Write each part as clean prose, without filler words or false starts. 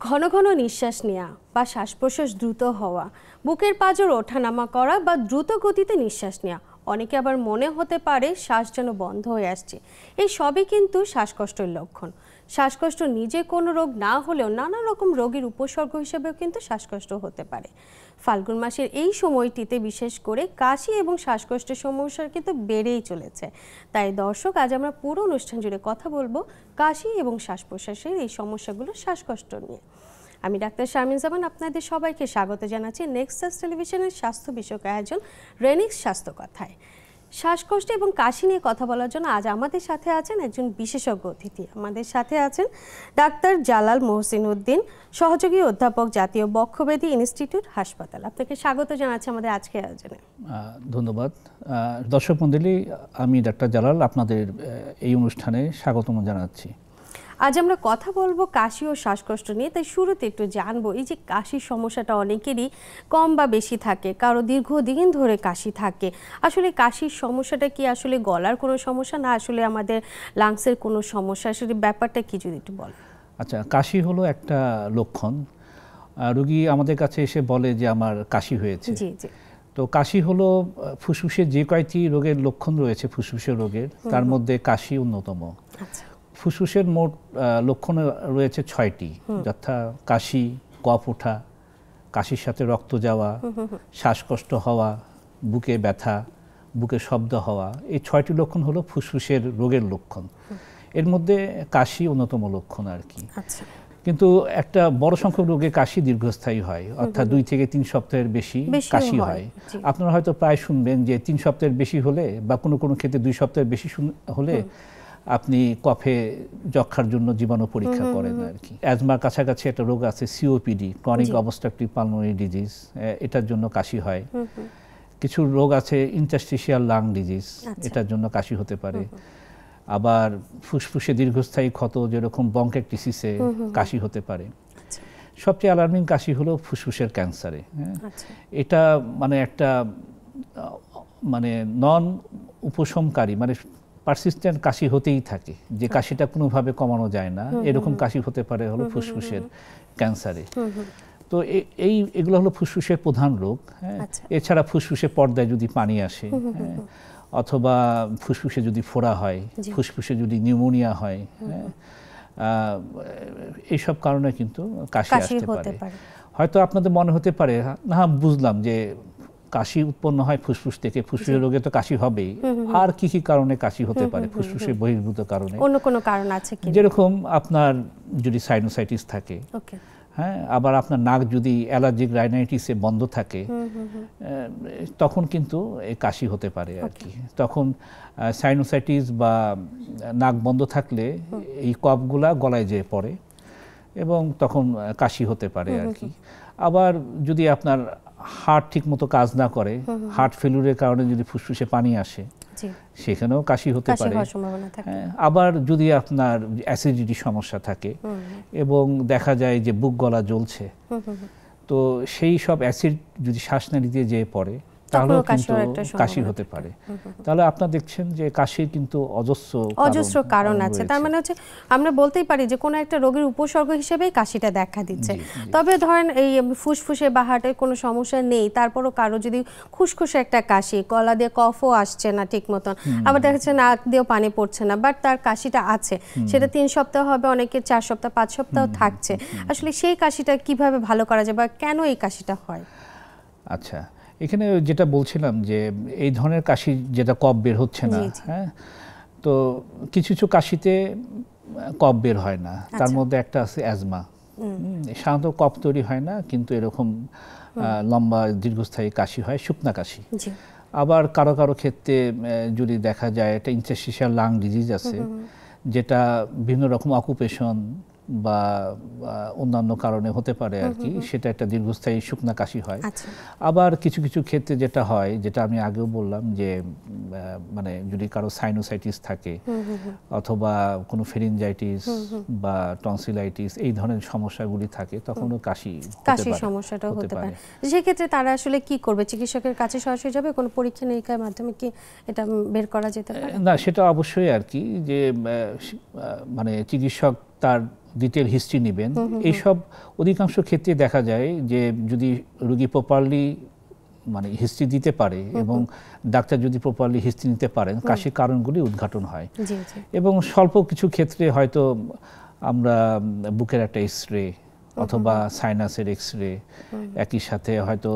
ঘন ঘন নিঃশ্বাস নেওয়া বা শ্বাস প্রশ্বাস দ্রুত হওয়া, বুকের পাঁজর ওঠানামা করা বা দ্রুত গতিতে নিঃশ্বাস নেওয়া, অনেকে আবার মনে হতে পারে শ্বাস যেন বন্ধ হয়ে আসছে। এই সবই কিন্তু শ্বাসকষ্টের লক্ষণ। শ্বাসকষ্ট নিজে কোনো রোগ না হলেও নানা রকম রোগের উপসর্গ হিসেবেও কিন্তু শ্বাসকষ্ট হতে পারে। ফাল্গুন মাসের এই সময়টিতে বিশেষ করে কাশি এবং শ্বাসকষ্টের সমস্যা কিন্তু বেড়েই চলেছে। তাই দর্শক, আজ আমরা পুরো অনুষ্ঠান জুড়ে কথা বলবো কাশি এবং শ্বাস প্রশ্বাসের এই সমস্যাগুলো, শ্বাসকষ্ট নিয়ে। আমি ডাক্তার শারমিন জামান আপনাদের সবাইকে স্বাগত জানাচ্ছি নেক্সাস টেলিভিশনের স্বাস্থ্য বিষয়ক আয়োজন রেনিক্স স্বাস্থ্য কথায়। শ্বাসকষ্ট এবং কাশি নিয়ে কথা বলার জন্য আজ আমাদের সাথে আছেন একজন বিশেষজ্ঞ অতিথি। আমাদের সাথে আছেন ডাক্তার জালাল মহসিন উদ্দিন, সহযোগী অধ্যাপক, জাতীয় বক্ষব্যাধি ইনস্টিটিউট হাসপাতাল। আপনাকে স্বাগত জানাচ্ছি আমাদের আজকের আয়োজনে। ধন্যবাদ। দর্শক মণ্ডলী, আমি ডাক্তার জালাল আপনাদের এই অনুষ্ঠানে স্বাগতম জানাচ্ছি। আজ আমরা কথা বলবো কাশি ও শ্বাসকষ্ট নিয়ে। তাই শুরুতে একটু জানবো, এই যে কাশির সমস্যাটা অনেকেরই কম বা বেশি থাকে, কারো দীর্ঘদিন ধরে কাশি থাকে। আসলে কাশির সমস্যাটা কি আসলে গলার কোনো সমস্যা, না আসলে আমাদের লাংসের কোনো সমস্যা? আসলে ব্যাপারটা কি যদি একটু বলেন। আচ্ছা, কাশি হলো একটা লক্ষণ। রোগী আমাদের কাছে এসে বলে যে আমার কাশি হয়েছে। জি জি। তো কাশি হলো ফুসফুসের যে কয়টি রোগের লক্ষণ রয়েছে, ফুসফুসের রোগের, তার মধ্যে কাশি অন্যতম। আচ্ছা। ফুসফুসের মোট লক্ষণ রয়েছে ৬টি, যথা কাশি, কফ ওঠা, কাশির সাথে রক্ত যাওয়া, শ্বাসকষ্ট হওয়া, বুকে ব্যথা, বুকে শব্দ হওয়া। এই ৬টি লক্ষণ হলো ফুসফুসের রোগের লক্ষণ। এর মধ্যে কাশি অন্যতম লক্ষণ আর কি। আচ্ছা। কিন্তু একটা বড় সংখ্যক রোগে কাশি দীর্ঘস্থায়ী হয়, অর্থাৎ ২ থেকে ৩ সপ্তাহের বেশি কাশি হয়। আপনারা হয়তো প্রায় শুনবেন যে ৩ সপ্তাহের বেশি হলে বা কোনো কোনো ক্ষেত্রে ২ সপ্তাহের বেশি হলে আপনি কফে যক্ষার জন্য জীবাণু পরীক্ষা করেন আর কি। অ্যাজমার কাছাকাছি একটা রোগ আছে, COPD, chronic obstructive pulmonary disease, এটার জন্য কাশি হয়। কিছু রোগ আছে ইন্টারস্টিশিয়াল লাং ডিজিজ, এটার জন্য কাশি হতে পারে। আবার ফুসফুসে দীর্ঘস্থায়ী ক্ষত, যেরকম ব্রঙ্কাইটিসে কাশি হতে পারে। সবচেয়ে অ্যালার্মিং কাশি হলো ফুসফুসের ক্যান্সারে। এটা মানে একটা নন উপশমকারী, পারসিস্টেন্ট কাশি হতেই থাকে, যে কাশিটা কোনোভাবে কমানো যায় না, এরকম কাশি হতে পারে হলো ফুসফুসের ক্যান্সারে। তো এগুলো হলো ফুসফুসের প্রধান রোগ। এছাড়া ফুসফুসের পর্দায় যদি পানি আসে, অথবা ফুসফুসে যদি ফোড়া হয়, ফুসফুসে যদি নিউমোনিয়া হয়, এইসব কারণে কিন্তু কাশি আসতে পারে। হয়তো আপনাদের মনে হতে পারে, না বুঝলাম যে কাশি উৎপন্ন হয় ফুসফুস থেকে, ফুসফুসের রোগে তো কাশি হবেই, আর কি কি কারণে কাশি হতে পারে? ফুসফুসের বহির্ভূত কারণে অন্য কোনো কারণ আছে কি? যেরকম আপনার যদি সাইনোসাইটিস থাকে, হ্যাঁ, আবার আপনার নাক যদি অ্যালার্জিক রাইনাইটিসে বন্ধ থাকে, তখন কিন্তু এই কাশি হতে পারে আর কি। তখন সাইনোসাইটিস বা নাক বন্ধ থাকলে এই কফগুলা গলায় যেয়ে পড়ে এবং তখন কাশি হতে পারে আর কি। আবার যদি আপনার হার্ট ঠিক মতো কাজ না করে, হার্ট ফেলুরের কারণে যদি ফুসফুসে পানি আসে, সেখানেও কাশি হতে পারে। আবার যদি আপনার অ্যাসিডিটি সমস্যা থাকে এবং দেখা যায় যে বুক গলা জ্বলছে, তো সেই সব অ্যাসিড যদি শ্বাসনালীতে যেয়ে পড়ে, তাহলেও কিন্তু কাশি হতে পারে। তাহলে আপনারা দেখছেন যে কাশির কিন্তু অজস্র কারণ আছে। তার মানে হচ্ছে আমরা বলতেই পারি যে কোনো একটা রোগের উপসর্গ হিসেবেই কাশিটা দেখা দিচ্ছে। তবে ধরেন এই ফুসফুসে বা হার্টের কোনো সমস্যা নেই, তারপরও কারো যদি খুসখুসে একটা কাশি, গলা দিয়ে কফও আসছে না ঠিক মতন, আবার দেখা যাচ্ছে নাক দিয়েও পানি পড়ছে না, বাট তার কাশিটা আছে, সেটা ৩ সপ্তাহ হবে, অনেকের ৪ সপ্তাহ ৫ সপ্তাহ থাকছে। আসলে সেই কাশিটা কিভাবে ভালো করা যায় বা কেন এই কাশিটা হয়? আচ্ছা, এখানে যেটা বলছিলাম যে এই ধরনের কাশি যেটা কফ বের হচ্ছে না, হ্যাঁ, তো কিছু কিছু কাশিতে কফ বের হয় না। তার মধ্যে একটা আছে অ্যাজমা। সাধারণত কফ তৈরি হয় না, কিন্তু এরকম লম্বা দীর্ঘস্থায়ী কাশি হয়, শুকনা কাশি। আবার কারো কারো ক্ষেত্রে যদি দেখা যায় একটা ইন্টারস্টিশিয়াল লাং ডিজিজ আছে, যেটা বিভিন্ন রকম অকুপেশন বা অন্যান্য কারণে হতে পারে আর কি, সেটা একটা দীর্ঘস্থায়ী শুকনা কাশি হয়। আবার কিছু কিছু ক্ষেত্রে যেটা হয়, যেটা আমি আগেও বললাম, যে যদি কারো সাইনোসাইটিস থাকে অথবা কোনো ফেরিনজাইটিস বা টনসিলাইটিস, এই ধরনের সমস্যাগুলি থাকে, তখনও কাশির সমস্যাটা হতে পারে। সেক্ষেত্রে তারা আসলে কি করবে? চিকিৎসকের কাছে সরাসরি যাবে? কোনো পরীক্ষা নিরীক্ষার মাধ্যমে কি এটা বের করা যেতে পারে? না, সেটা অবশ্যই আর কি, যে চিকিৎসক তার ডিটেল হিস্ট্রি নেবেন। এইসব অধিকাংশ ক্ষেত্রে দেখা যায় যে যদি রোগী প্রপারলি মানে হিস্ট্রি দিতে পারে এবং ডাক্তার যদি প্রপারলি হিস্ট্রি নিতে পারেন, কাশির কারণগুলি উদ্ঘাটন হয়। এবং স্বল্প কিছু ক্ষেত্রে হয়তো আমরা বুকের একটা এক্সরে অথবা সাইনাসের এক্সরে, একই সাথে হয়তো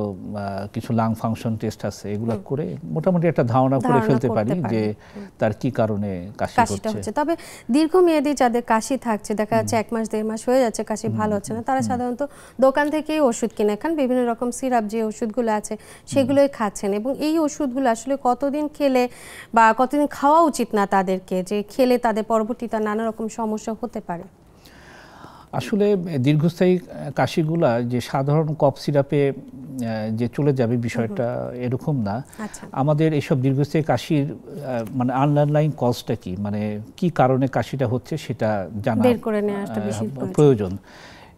কিছু লাং ফাংশন টেস্ট আছে, এগুলো করে মোটামুটি একটা ধারণা করে ফেলতে পারি যে তার কি কারণে কাশিটা হচ্ছে। তবে দীর্ঘমেয়াদী যাদের কাশি থাকছে, দেখা যাচ্ছে 1 মাস 1.5 মাস হয়ে যাচ্ছে কাশি ভালো হচ্ছে না, তারা সাধারণত দোকান থেকেই ওষুধ কিনে খান, বিভিন্ন রকম সিরাপ যে ওষুধগুলো আছে সেগুলোই খাচ্ছেন। এবং এই ওষুধগুলো আসলে কতদিন খেলে বা কতদিন খাওয়া উচিত না তাদেরকে, যে খেলে তাদের পরবর্তীতে নানা রকম সমস্যা হতে পারে? আসলে দীর্ঘস্থায়ী কাশিগুলা যে সাধারণ কফ সিরাপে যে চলে যাবে বিষয়টা এরকম না। আমাদের এইসব দীর্ঘস্থায়ী কাশির মানে আন্ডারলাইং কজটা কি, মানে কি কারণে কাশিটা হচ্ছে সেটা জানা প্রয়োজন।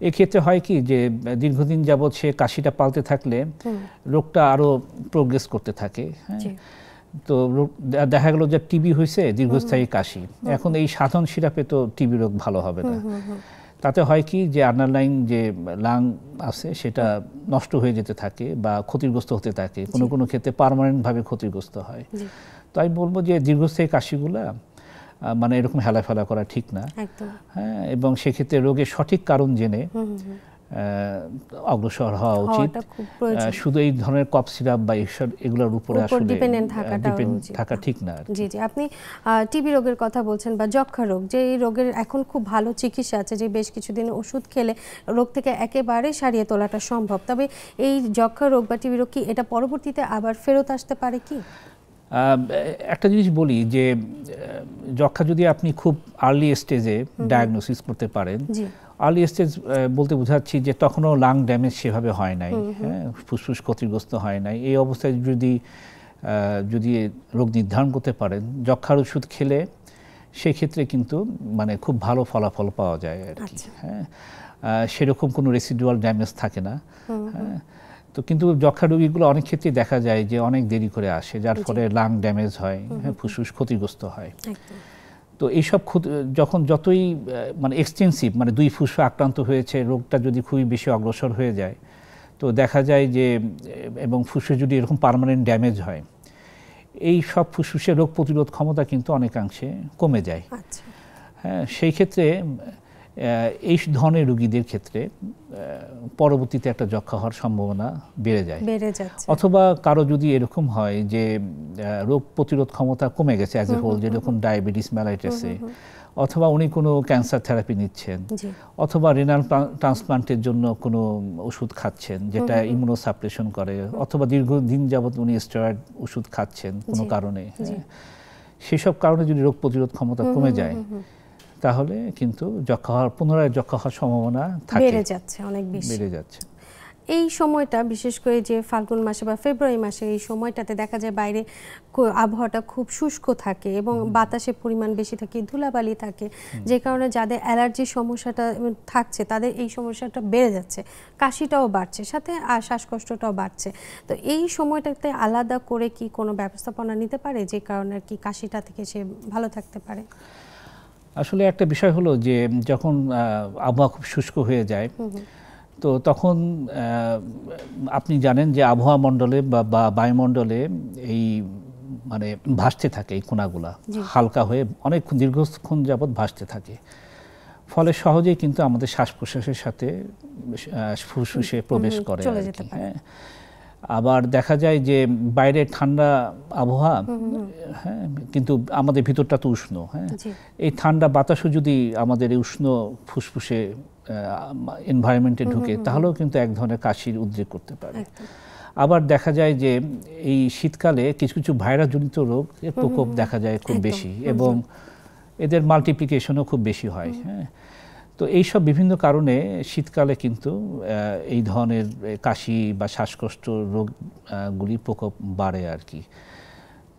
এক্ষেত্রে হয় কি যে দীর্ঘদিন যাবৎ সে কাশিটা পালতে থাকলে রোগটা আরো প্রোগ্রেস করতে থাকে। তো দেখা গেল যে টিবি হয়েছে, দীর্ঘস্থায়ী কাশি, এখন এই সাধারণ সিরাপে তো টিবি রোগ ভালো হবে না। তাতে হয় কি যে আন্ডারলাইন যে লাং আছে সেটা নষ্ট হয়ে যেতে থাকে বা ক্ষতিগ্রস্ত হতে থাকে, কোনো কোনো ক্ষেত্রে পার্মানেন্টভাবে ক্ষতিগ্রস্ত হয়। তো আমি বলবো যে দীর্ঘস্থায়ী কাশিগুলা মানে এরকম হেলাফেলা করা ঠিক না। হ্যাঁ, এবং সেক্ষেত্রে রোগের সঠিক কারণ জেনে অগ্রসর হওয়া উচিত। শুধু এই ধরনের কফ সিরাপ বা এগুলোর উপরে আসলে ডিপেন্ডেন্ট থাকা ঠিক না। জি জি, আপনি টিবি রোগের কথা বলছেন বা যক্ষ্মা রোগ, যে এই রোগের এখন খুব ভালো চিকিৎসা আছে, যে বেশ কিছুদিন ওষুধ খেলে রোগ থেকে একেবারে সারিয়ে তোলাটা সম্ভব। তবে এই যক্ষ্মা রোগ বা টিবি রোগ কি এটা পরবর্তীতে আবার ফেরত আসতে পারে কি? একটা জিনিস বলি যে যক্ষ্মা যদি আপনি খুব আর্লি স্টেজে ডায়াগনোসিস করতে পারেন, আর্লি স্টেজ বলতে বোঝাচ্ছি যে তখনও লাং ড্যামেজ সেভাবে হয় নাই, হ্যাঁ, ফুসফুস ক্ষতিগ্রস্ত হয় নাই, এই অবস্থায় যদি রোগ নির্ধারণ করতে পারেন যক্ষ্মার ওষুধ খেলে, সেক্ষেত্রে কিন্তু মানে খুব ভালো ফলাফল পাওয়া যায় আর কি। হ্যাঁ, সেরকম কোনো রেসিডুয়াল ড্যামেজ থাকে না। হ্যাঁ, তো কিন্তু যক্ষ্মা রোগীগুলো অনেক ক্ষেত্রে দেখা যায় যে অনেক দেরি করে আসে, যার ফলে লাং ড্যামেজ হয়, ফুসফুস ক্ষতিগ্রস্ত হয়। তো এইসব যখন যতই মানে এক্সটেন্সিভ, মানে 2 ফুসফুস আক্রান্ত হয়েছে, রোগটা যদি খুবই বেশি অগ্রসর হয়ে যায়, তো দেখা যায় যে এবং ফুসফুসে যদি এরকম পার্মানেন্ট ড্যামেজ হয়, এই সব ফুসফুসের রোগ প্রতিরোধ ক্ষমতা কিন্তু অনেকাংশে কমে যায়। হ্যাঁ, সেই ক্ষেত্রে এই ধরনের রোগীদের ক্ষেত্রে পরবর্তীতে একটা যক্ষ্মা হওয়ার সম্ভাবনা বেড়ে যাচ্ছে। অথবা কারো যদি এরকম হয় যে রোগ প্রতিরোধ ক্ষমতা কমে গেছে অ্যাজ এ হোল, যেরকম ডায়াবেটিস মেলাইটাসে, অথবা উনি কোনো ক্যান্সার থেরাপি নিচ্ছেন, অথবা রেনাল ট্রান্সপ্লান্টের জন্য কোনো ওষুধ খাচ্ছেন যেটা ইমিউনোসাপ্রেশন করে, অথবা দীর্ঘদিন যাবৎ উনি স্টেরয়েড ওষুধ খাচ্ছেন কোনো কারণে, সেসব কারণে যদি রোগ প্রতিরোধ ক্ষমতা কমে যায়, তাহলে কিন্তু পুনরায় যক্ষ্মা হওয়ার সম্ভাবনা বেড়ে যাচ্ছে, অনেক বেশি বেড়ে যাচ্ছে। এই সময়টা বিশেষ করে যে ফাল্গুন মাসে বা ফেব্রুয়ারি মাসে, এই সময়টাতে দেখা যায় বাইরে আবহাওয়াটা খুব শুষ্ক থাকে এবং বাতাসের পরিমাণ বেশি থাকে, ধুলাবালি থাকে, যে কারণে যাদের অ্যালার্জির সমস্যাটা থাকছে তাদের এই সমস্যাটা বেড়ে যাচ্ছে, কাশিটাও বাড়ছে, সাথে আর শ্বাসকষ্টটাও বাড়ছে। তো এই সময়টাতে আলাদা করে কি কোনো ব্যবস্থাপনা নিতে পারে যে কারণে আর কি কাশিটা থেকে সে ভালো থাকতে পারে? আসলে একটা বিষয় হলো যে যখন আবহাওয়া খুব শুষ্ক হয়ে যায়, তো তখন আপনি জানেন যে আবহাওয়া মণ্ডলে বা বায়ুমণ্ডলে এই মানে ভাসতে থাকে এই কণাগুলা, হালকা হয়ে অনেক দীর্ঘক্ষণ যাবৎ ভাসতে থাকে, ফলে সহজেই কিন্তু আমাদের শ্বাস প্রশ্বাসের সাথে ফুসফুসে প্রবেশ করে। হ্যাঁ, আবার দেখা যায় যে বাইরে ঠান্ডা আবহাওয়া, হ্যাঁ, কিন্তু আমাদের ভিতরটা তো উষ্ণ। হ্যাঁ, এই ঠান্ডা বাতাসও যদি আমাদের এই উষ্ণ ফুসফুসে এনভায়রনমেন্টে ঢুকে, তাহলেও কিন্তু এক ধরনের কাশির উদ্রেক করতে পারে। আবার দেখা যায় যে এই শীতকালে কিছু কিছু ভাইরাসজনিত রোগ এর প্রকোপ দেখা যায় খুব বেশি, এবং এদের মাল্টিপ্লিকেশনও খুব বেশি হয়। হ্যাঁ, তো এইসব বিভিন্ন কারণে শীতকালে কিন্তু এই ধরনের কাশি বা শ্বাসকষ্ট রোগগুলি প্রকোপ বাড়ে আর কি।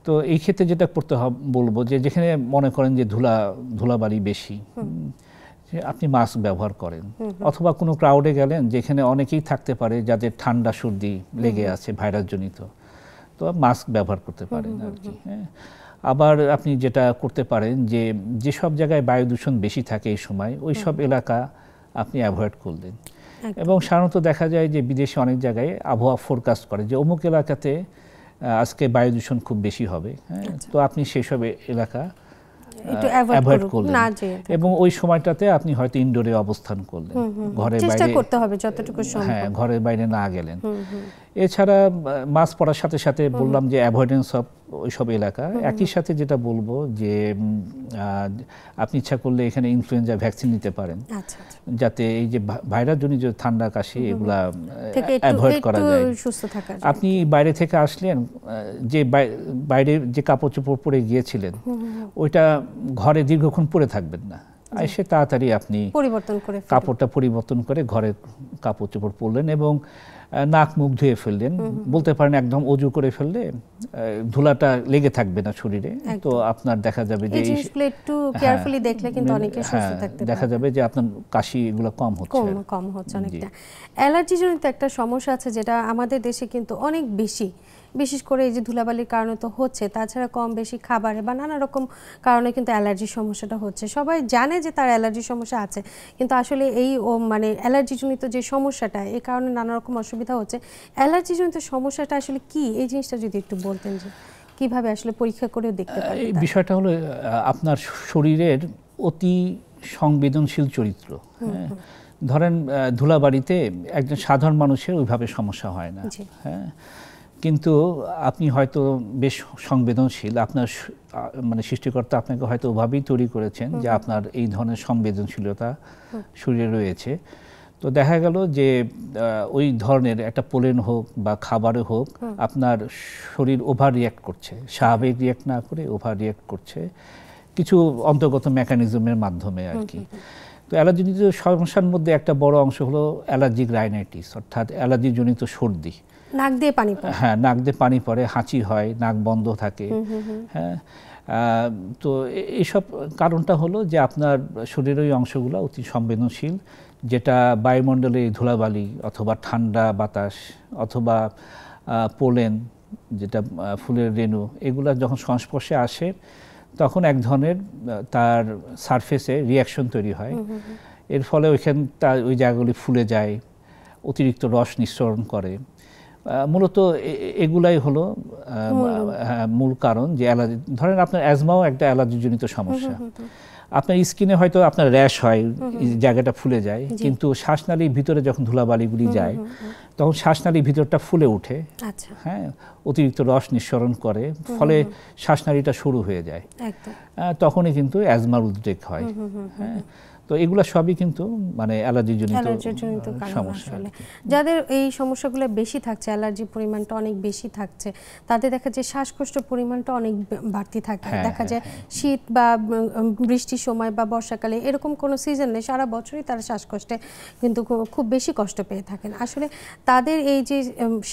তো এই ক্ষেত্রে যেটা করতে বলবো যে যেখানে মনে করেন যে ধুলাবালি বেশি, আপনি মাস্ক ব্যবহার করেন, অথবা কোনো ক্রাউডে গেলেন যেখানে অনেকেই থাকতে পারে যাদের ঠান্ডা সর্দি লেগে আছে ভাইরাসজনিত, তো মাস্ক ব্যবহার করতে পারেন আর কি। হ্যাঁ, আবার আপনি যেটা করতে পারেন যে যেসব জায়গায় বায়ু দূষণ বেশি থাকে এই সময় ওই সব এলাকা আপনি অ্যাভয়েড করলেন। এবং সাধারণত দেখা যায় যে বিদেশে অনেক জায়গায় আবহাওয়া ফোরকাস্ট করে যে অমুক এলাকাতে আজকে বায়ু দূষণ খুব বেশি হবে, হ্যাঁ, তো আপনি সেসব এলাকা অ্যাভয়েড করলেন এবং ওই সময়টাতে আপনি হয়তো ইনডোরে অবস্থান করলেন, ঘরের বাইরে করতে হবে যতটুকু সম্ভব, হ্যাঁ, ঘরের বাইরে না গেলেন। এছাড়া মাস্ক পরার সাথে সাথে বললাম যে অ্যাভয়েডেন্স অফ ওইসব এলাকা। একই সাথে যেটা বলবো যে আপনি ইচ্ছা করলে এখানে ইনফ্লুয়েঞ্জা ভ্যাকসিন নিতে পারেন, যাতে এই যে ভাইরাসজনিত ঠান্ডা কাশি এগুলা অ্যাভয়েড করা যায়। আপনি বাইরে থেকে আসলেন, যে বাইরে যে কাপড় চোপড় পরে গিয়েছিলেন ওইটা ঘরে দীর্ঘক্ষণ পরে থাকবেন না, এসে তাড়াতাড়ি আপনি কাপড়টা পরিবর্তন করে ঘরের কাপড় চোপড় পরলেন এবং নাক মুখ ধুয়ে ফেললেন, বলতে পারেন একদম অজু করে ফেললে ধুলাটা লেগে থাকবে না শরীরে। তো আপনার দেখা যাবে যে একটু কেয়ারফুলি দেখলে কিন্তু অনেকে সুস্থ থাকতে দেখা যাবে যে আপনার কাশি এগুলো কম হচ্ছে অনেকটা। অ্যালার্জিজনিত একটা সমস্যা আছে যেটা আমাদের দেশে কিন্তু অনেক বেশি, বিশেষ করে এই যে ধুলাবালির কারণে তো হচ্ছে, তাছাড়া কম বেশি খাবারে বা নানা রকম কারণে কিন্তু অ্যালার্জির সমস্যাটা হচ্ছে। সবাই জানে যে তার অ্যালার্জির সমস্যা আছে, কিন্তু আসলে এই মানে অ্যালার্জিজনিত যে সমস্যাটা এই কারণে নানা রকম অসুবিধা হচ্ছে। অ্যালার্জিজনিত সমস্যাটা আসলে কি, এই জিনিসটা যদি একটু বলতেন যে কিভাবে আসলে পরীক্ষা করেও দেখতে পারেন। এই বিষয়টা হলো আপনার শরীরের অতি সংবেদনশীল চরিত্র। ধরেন ধুলাবাড়িতে একজন সাধারণ মানুষের ওইভাবে সমস্যা হয় না, হ্যাঁ, কিন্তু আপনি হয়তো বেশ সংবেদনশীল, আপনার মানে সৃষ্টিকর্তা আপনাকে হয়তো ওভাবেই তৈরি করেছেন যে আপনার এই ধরনের সংবেদনশীলতা শরীরে রয়েছে। তো দেখা গেল যে ওই ধরনের একটা পোলেন হোক বা খাবারে হোক আপনার শরীর ওভার রিয়াক্ট করছে, স্বাভাবিক রিয়াক্ট না করে ওভার রিয়াক্ট করছে কিছু অন্তর্গত মেকানিজমের মাধ্যমে আর কি। তো অ্যালার্জিজনিত সমস্যার মধ্যে একটা বড় অংশ হলো অ্যালার্জিক রাইনাইটিস, অর্থাৎ অ্যালার্জিজনিত সর্দি, নাক দিয়ে পানি পড়ে, হ্যাঁ, নাক দিয়ে পানি পড়ে, হাঁচি হয়, নাক বন্ধ থাকে, হ্যাঁ। তো এইসব কারণটা হলো যে আপনার শরীরের ওই এংশগুলো অতি সংবেদনশীল, যেটা বায়ুমণ্ডলে ধুলাবালি অথবা ঠান্ডা বাতাস অথবা পোলেন, যেটা ফুলের রেণু, এগুলা যখন সংস্পর্শে আসে তখন এক ধরনের তার সারফেসে রিয়াকশন তৈরি হয়। এর ফলে ওই জায়গাগুলি ফুলে যায়, অতিরিক্ত রস নিঃসরণ করে। মূলত এগুলাই হলো মূল কারণ যে অ্যালার্জি। ধরেন আপনার অ্যাজমাও একটা অ্যালার্জিজনিত সমস্যা, আপনার স্কিনে হয়তো আপনার র্যাশ হয়, জায়গাটা ফুলে যায়, কিন্তু শ্বাসনালীর ভিতরে যখন ধুলাবালিগুলি যায় তখন শ্বাসনালীর ভিতরটা ফুলে ওঠে, হ্যাঁ, অতিরিক্ত রস নিঃসরণ করে, ফলে শ্বাসনালীটা সরু হয়ে যায়, তখনই কিন্তু অ্যাজমার উদ্রেক হয়, হ্যাঁ। তো এগুলো সবই কিন্তু মানে অ্যালার্জিজনিত সমস্যা। যাদের এই সমস্যাগুলো বেশি থাকছে, অ্যালার্জির পরিমাণটা অনেক বেশি থাকছে, তাদের দেখা যায় শ্বাসকষ্টের পরিমাণটা অনেক বাড়তি থাকে। দেখা যায় শীত বা বৃষ্টির সময় বা বর্ষাকালে এরকম কোনো সিজন নেই, সারা বছরই তারা শ্বাসকষ্টে কিন্তু খুব বেশি কষ্ট পেয়ে থাকেন। আসলে তাদের এই যে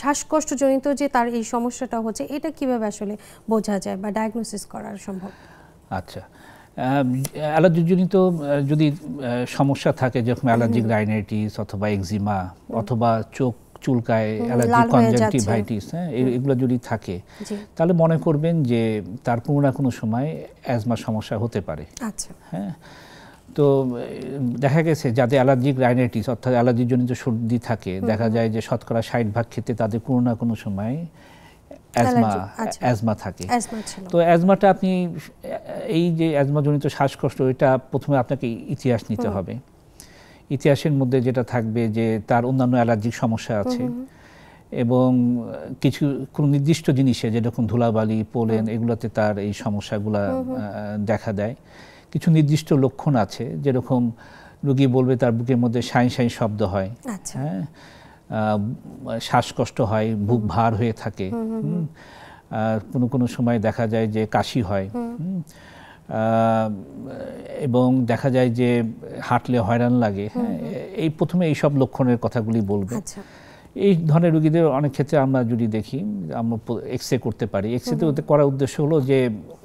শ্বাসকষ্টজনিত যে তার এই সমস্যাটা হচ্ছে, এটা কিভাবে আসলে বোঝা যায় বা ডায়াগনোসিস করা সম্ভব? আচ্ছা, অ্যালার্জিজনিত যদি সমস্যা থাকে, যেরকম অ্যালার্জিক রাইনাইটিস অথবা এক্সিমা অথবা চোখ চুলকায়, অ্যালার্জিক কনজাংটিভাইটিস, হ্যাঁ, এগুলো যদি থাকে তাহলে মনে করবেন যে তার কোনো না কোনো সময় অ্যাজমা সমস্যা হতে পারে। হ্যাঁ, তো দেখা গেছে যাদের অ্যালার্জিক রাইনাইটিস অর্থাৎ অ্যালার্জিজনিত সর্দি থাকে, দেখা যায় যে শতকরা 60% ক্ষেত্রে তাদের কোনো না কোনো সময় অ্যাজমা থাকে। তো অ্যাজমাটা আপনি এই যে অ্যাজমাজনিত শ্বাসকষ্ট, এটা প্রথমে আপনাকে ইতিহাস নিতে হবে। ইতিহাসের মধ্যে যেটা থাকবে যে তার অন্যান্য অ্যালার্জিক সমস্যা আছে এবং কোনো নির্দিষ্ট জিনিসে যেরকম ধুলাবালি, পোলেন, এগুলোতে তার এই সমস্যাগুলা দেখা দেয়। কিছু নির্দিষ্ট লক্ষণ আছে, যেরকম রোগী বলবে তার বুকের মধ্যে সাঁই সাঁই শব্দ হয়, হ্যাঁ, শ্বাসকষ্ট হয়, বুক ভার হয়ে থাকে, কোনো সময় দেখা যায় যে কাশি হয়, এবং দেখা যায় যে হাঁটলে হয়রান লাগে। হ্যাঁ, এই প্রথমে এইসব লক্ষণের কথাগুলি বলবে। এই ধরনের রোগীদের অনেক ক্ষেত্রে আমরা যদি দেখি, আমরা এক্সরে করতে পারি। এক্সরে করার উদ্দেশ্য হলো যে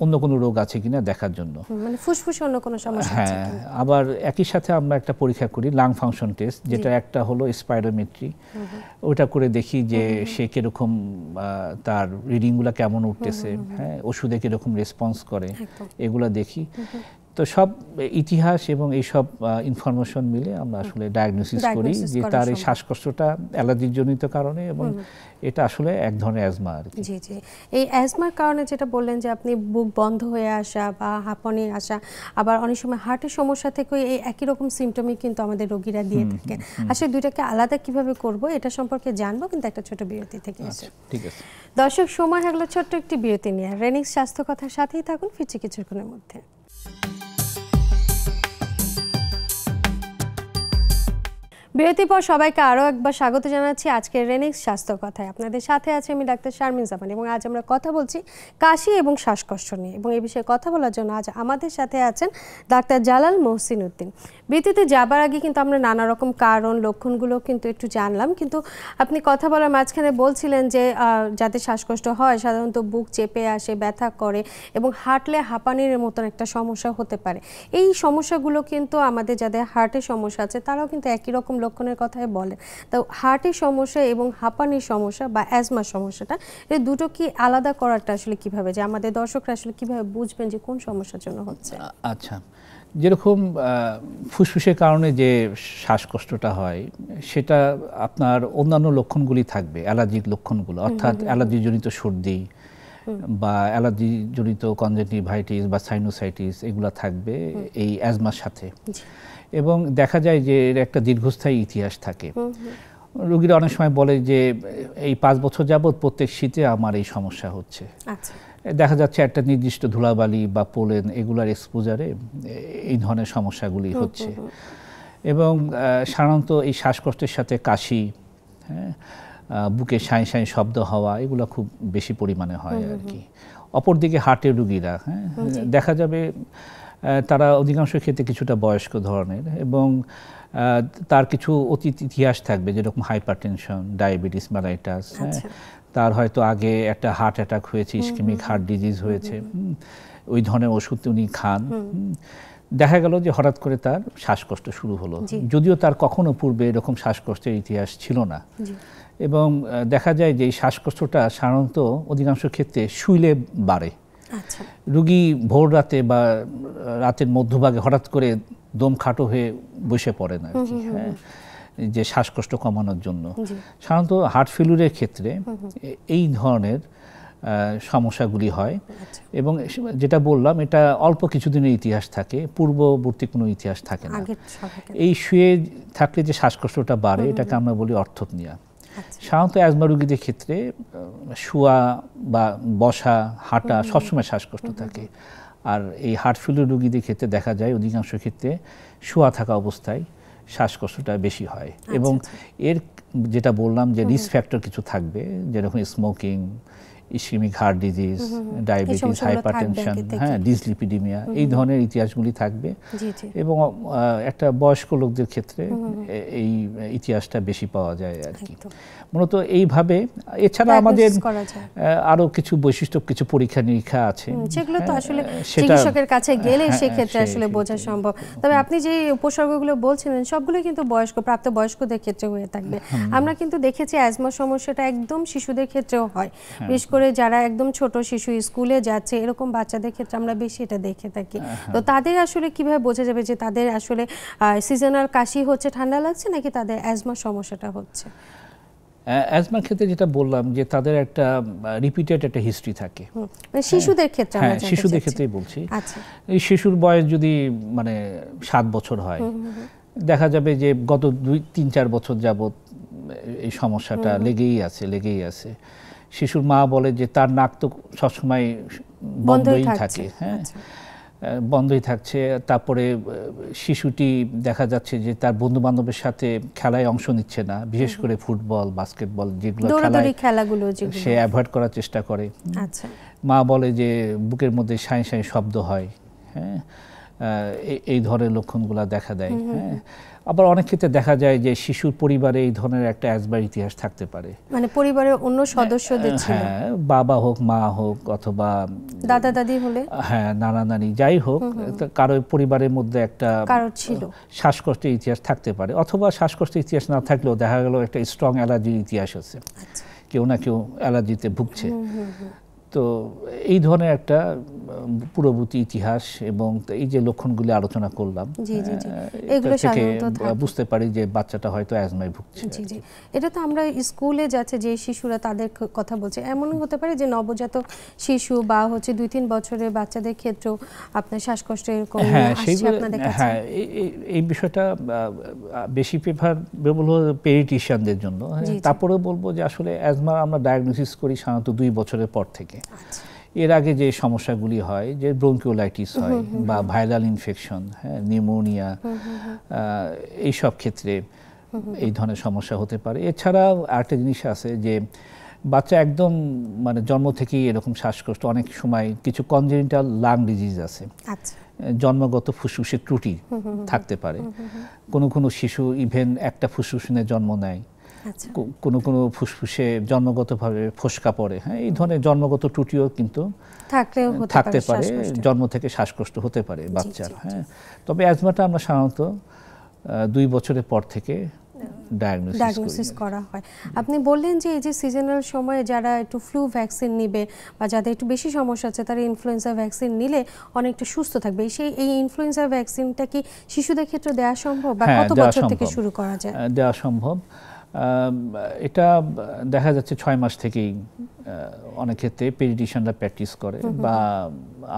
অন্য কোনো রোগ আছে কিনা দেখার জন্য, মানে ফুসফুসে অন্য কোনো সমস্যা আছে হ্যাঁ। কিনা। আবার একই সাথে আমরা একটা পরীক্ষা করি লাং ফাংশন টেস্ট, যেটা একটা হলো স্পাইরোমেট্রি। ওটা করে দেখি যে সে কিরকম তার রিডিংগুলো কেমন উঠতেছে, হ্যাঁ, ওষুধে কিরকম রেসপন্স করে, এগুলো দেখি। তো সব ইতিহাস এবং এইসব ইনফরমেশন মিলে আমরা আসলে ডায়াগনোসিস করি যে তার এই শ্বাসকষ্টটা অ্যালার্জির জনিত কারণে, এবং এটা আসলে এক ধরনের অ্যাজমা আর কি। জি জি, এই অ্যাজমার কারণে যেটা বললেন যে আপনি বুক বন্ধ হয়ে আসা বা হাঁপানি আসা, আবার অনেক সময় হার্টের সমস্যা থেকে এই একই রকম সিমটমই কিন্তু আমাদের রোগীরা দিয়ে থাকেন। আসলে দুইটাকে আলাদা কিভাবে করব এটা সম্পর্কে জানবো, কিন্তু একটা ছোট বিরতি থেকে এসে। ঠিক আছে দর্শক, সময় হলো ছোট্ট একটি বিরতি নিয়ে। রেনিক্স স্বাস্থ্য কথার সাথেই থাকুন, ফিরছি কিছুক্ষণের মধ্যে। বিরতির পর সবাইকে আরও একবার স্বাগত জানাচ্ছি আজকের রেনিক্স স্বাস্থ্য কথায়। আপনাদের সাথে আছে আমি ডাক্তার শারমিন জামান, এবং আজ আমরা কথা বলছি কাশি এবং শ্বাসকষ্ট নিয়ে। এবং এই বিষয়ে কথা বলার জন্য আজ আমাদের সাথে আছেন ডাক্তার জালাল মহসিন উদ্দিন। বিরতিতে যাবার আগে কিন্তু আমরা নানা রকম কারণ লক্ষণগুলো কিন্তু একটু জানলাম, কিন্তু আপনি কথা বলার মাঝখানে বলছিলেন যে যাদের শ্বাসকষ্ট হয় সাধারণত বুক চেপে আসে, ব্যথা করে, এবং হাঁটলে হাঁপানির মতন একটা সমস্যা হতে পারে। এই সমস্যাগুলো কিন্তু আমাদের যাদের হার্টের সমস্যা আছে তারাও কিন্তু একই রকম লক্ষণের কথাই বলেন। তো হার্টের সমস্যা এবং হাঁপানির সমস্যা বা অ্যাজমার সমস্যাটা, এই দুটো কি আলাদা করাটা আসলে কিভাবে, যে আমাদের দর্শকরা আসলে কিভাবে বুঝবেন যে কোন সমস্যার জন্য হচ্ছে? আচ্ছা, যেরকম ফুসফুসের কারণে যে শ্বাসকষ্টটা হয় সেটা আপনার অন্যান্য লক্ষণগুলি থাকবে, অ্যালার্জিক লক্ষণগুলো, অর্থাৎ অ্যালার্জিজনিত সর্দি বা অ্যালার্জিজনিত কনজেক্টিভাইটিস বা সাইনোসাইটিস, এগুলো থাকবে এই অ্যাজমার সাথে। এবং দেখা যায় যে এর একটা দীর্ঘস্থায়ী ইতিহাস থাকে। রোগীরা অনেক সময় বলে যে এই 5 বছর যাবৎ প্রত্যেক শীতে আমার এই সমস্যা হচ্ছে। আচ্ছা, দেখা যাচ্ছে একটা নির্দিষ্ট ধুলাবালি বা পোলেন এগুলার এক্সপোজারে এই ধরনের সমস্যাগুলি হচ্ছে। এবং সাধারণত এই শ্বাসকষ্টের সাথে কাশি, হ্যাঁ, বুকে সাঁই সাঁই শব্দ হওয়া, এগুলো খুব বেশি পরিমাণে হয় আর কি। অপরদিকে হার্টের রোগীরা, হ্যাঁ, দেখা যাবে তারা অধিকাংশ ক্ষেত্রে কিছুটা বয়স্ক ধরনের, এবং তার কিছু অতীত ইতিহাস থাকবে, যেরকম হাইপারটেনশন, ডায়াবেটিস মেলাইটাস, হ্যাঁ, তার হয়তো আগে একটা হার্ট অ্যাটাক হয়েছে, ইসকেমিক হার্ট ডিজিজ হয়েছে, ওই ধরনের ওষুধ উনি খান। দেখা গেল যে হঠাৎ করে তার শ্বাসকষ্ট শুরু হলো, যদিও তার কখনো পূর্বে এরকম শ্বাসকষ্টের ইতিহাস ছিল না। এবং দেখা যায় যে এই শ্বাসকষ্টটা সাধারণত অধিকাংশ ক্ষেত্রে শুইলে বাড়ে। রোগী ভোর রাতে বা রাতের মধ্যভাগে হঠাৎ করে দম খাটো হয়ে বসে পড়েন আর কি, হ্যাঁ, যে শ্বাসকষ্ট কমানোর জন্য। সাধারণত হার্ট ফেলিউরের ক্ষেত্রে এই ধরনের সমস্যাগুলি হয়। এবং যেটা বললাম, এটা অল্প কিছুদিনের ইতিহাস থাকে, পূর্ববর্তী কোনো ইতিহাস থাকে না। এই শুয়ে থাকলে যে শ্বাসকষ্টটা বাড়ে, এটাকে আমরা বলি অর্থোপনিয়া। সাধারণত অ্যাজমা রোগীদের ক্ষেত্রে শোয়া বা বসা, হাঁটা সবসময় শ্বাসকষ্ট থাকে। আর এই হার্ট ফেলিউর রোগীদের ক্ষেত্রে দেখা যায় অধিকাংশ ক্ষেত্রে শোয়া থাকা অবস্থায় শ্বাসকষ্টটা বেশি হয়। এবং এর যেটা বললাম যে রিস্ক ফ্যাক্টর কিছু থাকবে, যেরকম smoking, ischaemic heart disease, diabetes, hypertension, হ্যাঁ, ডিসলিপিডিমিয়া, এই ধরনের ইতিহাসগুলি থাকবে। এবং একটা বয়স্ক লোকদের ক্ষেত্রে এই ইতিহাসটা বেশি পাওয়া যায় আর কি। মূলত এইভাবে। এছাড়া আমাদের আরো কিছু বৈশিষ্ট্য, কিছু পরীক্ষা নিরীক্ষা আছে, সেগুলো তো আসলে চিকিৎসকের কাছে গেলে সেক্ষেত্রে আসলে বোঝা সম্ভব। তবে আপনি যে উপসর্গগুলো বলছিলেন সবগুলো কিন্তু প্রাপ্ত বয়স্কদের ক্ষেত্রে হয়ে থাকবে। আমরা কিন্তু দেখেছি অ্যাজমা সমস্যাটা একদম শিশুদের ক্ষেত্রেও হয়, বিশেষ করে যারা একদম ছোট শিশু, স্কুলে যাচ্ছে, এরকম বাচ্চাদের ক্ষেত্রে আমরা বেশি এটা দেখে থাকি। তো তাদের আসলে কিভাবে বোঝা যাবে যে তাদের আসলে সিজনাল কাশি হচ্ছে, ঠান্ডা লাগছে, নাকি তাদের অ্যাজমা সমস্যাটা হচ্ছে? অ্যাজমার ক্ষেত্রে যেটা বললাম যে তাদের একটা রিপিটেড একটা হিস্ট্রি থাকে। শিশুদের ক্ষেত্রে, হ্যাঁ, শিশুদের ক্ষেত্রেই বলছি। এই শিশুর বয়স যদি মানে 7 বছর হয়, দেখা যাবে যে গত 2-3-4 বছর যাবত এই সমস্যাটা লেগেই আছে। শিশুর মা বলে যে তার নাক তো সবসময় বন্ধই থাকে, হ্যাঁ, বন্ধই থাকছে। তারপরে শিশুটি দেখা যাচ্ছে যে তার বন্ধু বান্ধবের সাথে খেলায় অংশ নিচ্ছে না, বিশেষ করে ফুটবল, বাস্কেটবল, যেগুলো খেলাগুলো সে অ্যাভয়েড করার চেষ্টা করে। মা বলে যে বুকের মধ্যে সাঁই সাঁই শব্দ হয়, হ্যাঁ, এই ধরনের লক্ষণগুলো দেখা দেয়। হ্যাঁ, আবার অনেক ক্ষেত্রে দেখা যায় যে শিশুর পরিবারে এই ধরনের একটা অ্যাজমার ইতিহাস থাকতে পারে, মানে পরিবারের অন্য সদস্যদের ছিল, হ্যাঁ, বাবা হোক, মা হোক, অথবা দাদা দাদি হলে, হ্যাঁ, নানা নানি, যাই হোক, কারো পরিবারের মধ্যে একটা কারো ছিল শ্বাসকষ্টের ইতিহাস থাকতে পারে, অথবা শ্বাসকষ্টের ইতিহাস না থাকলেও দেখা গেল একটা স্ট্রং অ্যালার্জির ইতিহাস আছে, কেউ না কেউ অ্যালার্জিতে ভুগছে। তো এই ধরনের একটা পূর্ববর্তী ইতিহাস এবং এই যে লক্ষণগুলি আলোচনা করলাম, এগুলো থেকে বুঝতে পারি যে বাচ্চাটা হয়তো অ্যাজমায় ভুগছে। জি জি, এটা তো আমরা স্কুলে যাচ্ছে যে শিশুরা, তাদের কথা বলছে, এমনও হতে পারে যে নবজাতক শিশু বা হচ্ছে 2-3 বছরের বাচ্চাদের ক্ষেত্রেও আপনার শ্বাসকষ্ট এরকম আসছে আপনাদের কাছে। হ্যাঁ, এই বিষয়টা বেশি প্রেফারেবল হলো পেডিয়াট্রিশিয়ানদের জন্য। তারপরে বলবো যে আসলে অ্যাজমা আমরা ডায়াগনোসিস করি সাধারণত 2 বছরের পর থেকে। এর আগে যে সমস্যাগুলি হয়, যে ব্রঙ্কিওলাইটিস হয় বা ভাইরাল ইনফেকশন, হ্যাঁ, নিউমোনিয়া, এই সব ক্ষেত্রে এই ধরনের সমস্যা হতে পারে। এছাড়াও আরেকটা জিনিস আছে যে বাচ্চা একদম মানে জন্ম থেকেই এরকম শ্বাসকষ্ট, অনেক সময় কিছু কনজেনিটাল লাং ডিজিজ আছে, জন্মগত ফুসফুসের ত্রুটি থাকতে পারে। কোনো শিশু ইভেন একটা ফুসফুস নিয়ে জন্ম নেয়, কোনো ফুসফুসে জন্মগতভাবে ফোসকা পড়ে। হ্যাঁ, এই ধরনের জন্মগত ত্রুটিও কিন্তু থাকতে পারে, জন্ম থেকে শ্বাসকষ্ট হতে পারে বাচ্চার। হ্যাঁ, তবে অ্যাজমাটা আমরা সাধারণত 2 বছরের পর থেকে ডায়াগনোসিস করা হয়। আপনি বললেন যে এই যে সিজনাল সময়ে যারা একটু ফ্লু ভ্যাকসিন নিবে বা যাদের একটু বেশি সমস্যা আছে, তারা ইনফ্লুয়েঞ্জা ভ্যাকসিন নিলে অনেকটা সুস্থ থাকবে। এই ইনফ্লুয়েঞ্জা ভ্যাকসিনটা কি শিশুদের ক্ষেত্রে দেওয়া সম্ভব বা কত বছর থেকে শুরু করা যায়? দেওয়া সম্ভব। এটা দেখা যাচ্ছে 6 মাস থেকেই অনেক ক্ষেত্রে পেডিয়াট্রিশিয়ানরা প্র্যাকটিস করে বা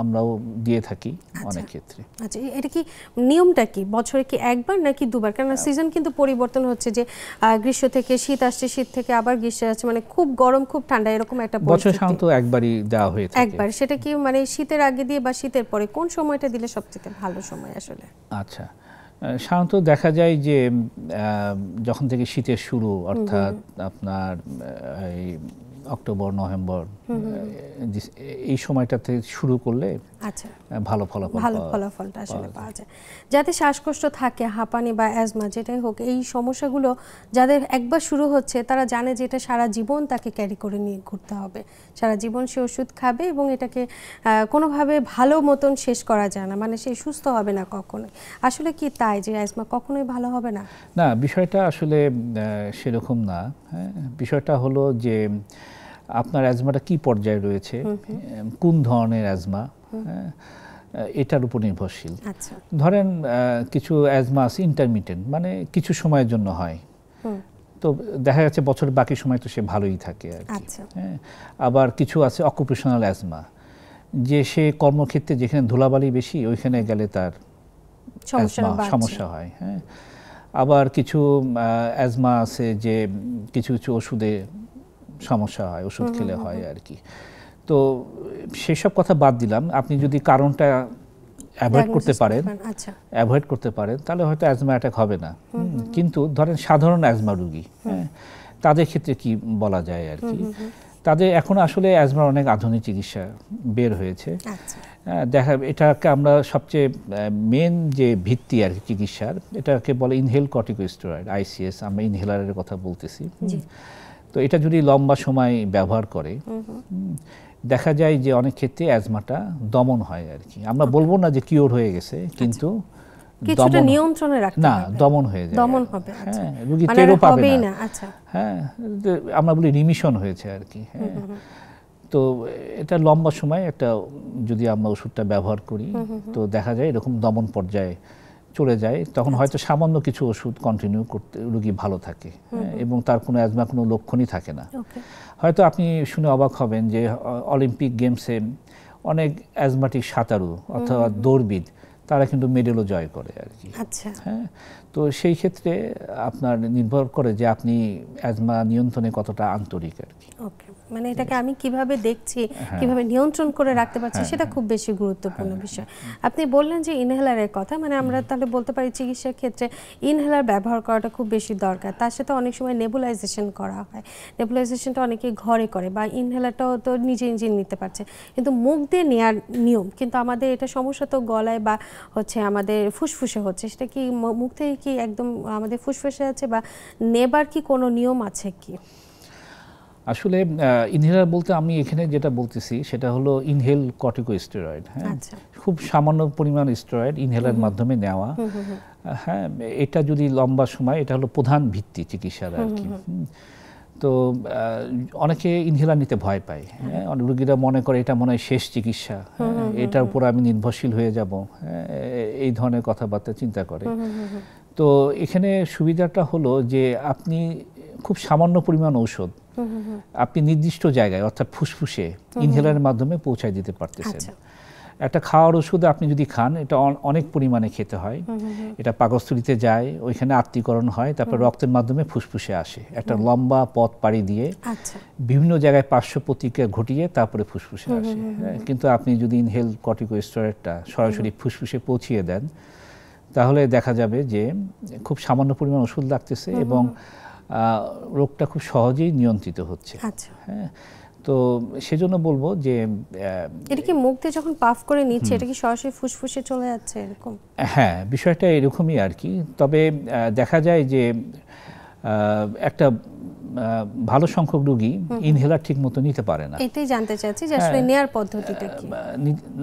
আমরাও দিয়ে থাকি অনেক ক্ষেত্রে। আচ্ছা, এটা কি নিয়মটা কি বছরে কি একবার নাকি দুবার? কারণ সিজন কিন্তু পরিবর্তন হচ্ছে, যে গ্রীষ্ম থেকে শীত আসছে, শীত থেকে আবার গ্রীষ্ম আসছে, মানে খুব গরম খুব ঠান্ডা এরকম একটা পরিস্থিতি। বছরে সাধারণত একবারই দেওয়া হয়ে থাকে। একবার, সেটা কি মানে শীতের আগে দিয়ে বা শীতের পরে কোন সময়টা দিলে সবচেয়ে ভালো সময় আসলে? আচ্ছা, সাধারণত দেখা যায় যে যখন থেকে শীতের শুরু, অর্থাৎ আপনার এই অক্টোবর, নভেম্বর, এই সময়টাতে শুরু করলে ভালো ফলাফলটা আসলে পাওয়া যায়। যাদের শ্বাসকষ্ট থাকে, হাঁপানি বা অ্যাজমা যেটাই হোক, এই সমস্যাগুলো যাদের একবার শুরু হচ্ছে, তারা জানে যে এটা সারা জীবন তাকে ক্যারি করে নিয়ে ঘুরতে হবে, সারা জীবন সে ওষুধ খাবে এবং এটাকে কোনোভাবে ভালো মতন শেষ করা যায় না, মানে সে সুস্থ হবে না কখনোই। আসলে কি তাই যে অ্যাজমা কখনোই ভালো হবে না? না, বিষয়টা আসলে সেরকম না। হ্যাঁ, বিষয়টা হলো যে আপনার অ্যাজমাটা কি পর্যায়ে রয়েছে, কোন ধরনের অ্যাজমা, এটার উপর নির্ভরশীল। ধরেন কিছু অ্যাজমা আছে ইন্টারমিটেন্ট, মানে কিছু সময়ের জন্য হয়, তো দেখা যাচ্ছে বছরের বাকি সময় তো সে ভালোই থাকে আর কি। হ্যাঁ, আবার কিছু আছে অকুপেশনাল অ্যাজমা, যে সে কর্মক্ষেত্রে যেখানে ধুলাবালি বেশি ওইখানে গেলে তার সমস্যা হয়। হ্যাঁ, আবার কিছু অ্যাজমা আছে যে কিছু ওষুধে সমস্যা হয়, ওষুধ খেলে হয় আর কি। তো সেসব কথা বাদ দিলাম, আপনি যদি কারণটা অ্যাভয়েড করতে পারেন তাহলে হয়তো অ্যাজমা অ্যাটাক হবে না। কিন্তু ধরেন সাধারণ অ্যাজমা রোগী, তাদের ক্ষেত্রে কি বলা যায় আর কি, তাদের এখন আসলে অ্যাজমার অনেক আধুনিক চিকিৎসা বের হয়েছে। এটাকে আমরা সবচেয়ে মেন যে ভিত্তি আর কি চিকিৎসার, এটাকে বলে ইনহেল কর্টিকোস্টেরয়েড, ICS, আমরা ইনহেলারের কথা বলতেছি। তো এটা যদি লম্বা সময় ব্যবহার করে, দেখা যায় যে অনেক ক্ষেত্রে অ্যাজমাটা দমন হয় আর কি। আমরা বলবো না যে কিওর হয়ে গেছে, কিন্তু কিছুটা নিয়ন্ত্রণে রাখতে হবে, দমন হয়ে যায়, দমন হবে। হ্যাঁ, রোগী টেরও পাবে না। হ্যাঁ, আমরা বলি রিমিশন হয়েছে আর কি। হ্যাঁ, তো এটা লম্বা সময় একটা যদি আমরা ওষুধটা ব্যবহার করি, তো দেখা যায় এরকম দমন পর্যায়ে চলে যায়, তখন হয়তো সামান্য কিছু ওষুধ কন্টিনিউ করতে রোগী ভালো থাকে এবং তার কোনো অ্যাজমা কোনো লক্ষণই থাকে না। হয়তো আপনি শুনে অবাক হবেন যে অলিম্পিক গেমসে অনেক অ্যাজমাটিক সাঁতারু অথবা দৌড়বিদ তারা কিন্তু মেডেলও জয় করে আর কি। হ্যাঁ, তো সেই ক্ষেত্রে আপনার নির্ভর করে যে আপনি অ্যাজমা নিয়ন্ত্রণে কতটা আন্তরিক আর কি। মানে এটাকে আমি কিভাবে দেখছি, কিভাবে নিয়ন্ত্রণ করে রাখতে পারছি, সেটা খুব বেশি গুরুত্বপূর্ণ বিষয়। আপনি বললেন যে ইনহেলারের কথা, মানে আমরা তাহলে বলতে পারি চিকিৎসার ক্ষেত্রে ইনহেলার ব্যবহার করাটা খুব বেশি দরকার। তার সাথে অনেক সময় নেবুলাইজেশন করা হয়, নেবুলাইজেশনটা অনেকেই ঘরে করে, বা ইনহেলারটাও তো নিজে নিজে নিতে পারছে, কিন্তু মুখ দিয়ে নেওয়ার নিয়ম, কিন্তু আমাদের এটা সমস্যা তো গলায় বা হচ্ছে আমাদের ফুসফুসে হচ্ছে, সেটা কি মুখ থেকে কি একদম আমাদের ফুসফুসে আছে, বা নেবার কি কোনো নিয়ম আছে কি? আসলে ইনহেলার বলতে আমি এখানে যেটা বলতেছি সেটা হলো ইনহেল কর্টিকোস্টেরয়েড। হ্যাঁ, খুব সামান্য পরিমাণ স্টেরয়েড ইনহেলার মাধ্যমে নেওয়া। হ্যাঁ, এটা যদি লম্বা সময়, এটা হলো প্রধান ভিত্তি চিকিৎসার আর কি। তো অনেকে ইনহেলার নিতে ভয় পায়। হ্যাঁ, অনেক রোগীরা মনে করে এটা মনে হয় শেষ চিকিৎসা, এটার উপর আমি নির্ভরশীল হয়ে যাব, এই ধরনের কথাবার্তা চিন্তা করে। তো এখানে সুবিধাটা হলো যে আপনি খুব সামান্য পরিমাণ ঔষধ আপনি নির্দিষ্ট জায়গায় অর্থাৎ ফুসফুসে ইনহেলারের মাধ্যমে পৌঁছায় দিতে পারতেছেন। একটা খাওয়ার ওষুধ আপনি যদি খান, এটা অনেক পরিমাণে খেতে হয়, এটা পাকস্থলীতে যায়, ওইখানে আত্তীকরণ হয়, তারপর রক্তের মাধ্যমে ফুসফুসে আসে, একটা লম্বা পথ পাড়ি দিয়ে বিভিন্ন জায়গায় পার্শ্ব প্রতিক্রিয়া ঘটিয়ে তারপরে ফুসফুসে আসে। কিন্তু আপনি যদি ইনহেল কর্টিকোস্টেরয়েডটা সরাসরি ফুসফুসে পৌঁছিয়ে দেন, তাহলে দেখা যাবে যে খুব সামান্য পরিমাণ ওষুধ লাগতেছে এবং রোগটা খুব সহজেই নিয়ন্ত্রিত হচ্ছে। হ্যাঁ, তো সেজন্য বলবো যে এটা কি মুখ দিয়ে যখন পাফ করে নিচ্ছে, এটা কি সরাসরি ফুসফুসে চলে যাচ্ছে এরকম? হ্যাঁ, বিষয়টা এরকমই আর কি। তবে দেখা যায় যে একটা ভালো সংখ্যক রোগী ইনহেলার ঠিক মতো নিতে পারে না। এটাই জানতে চাচ্ছি যে আসলে নেয়ার পদ্ধতিটা কি।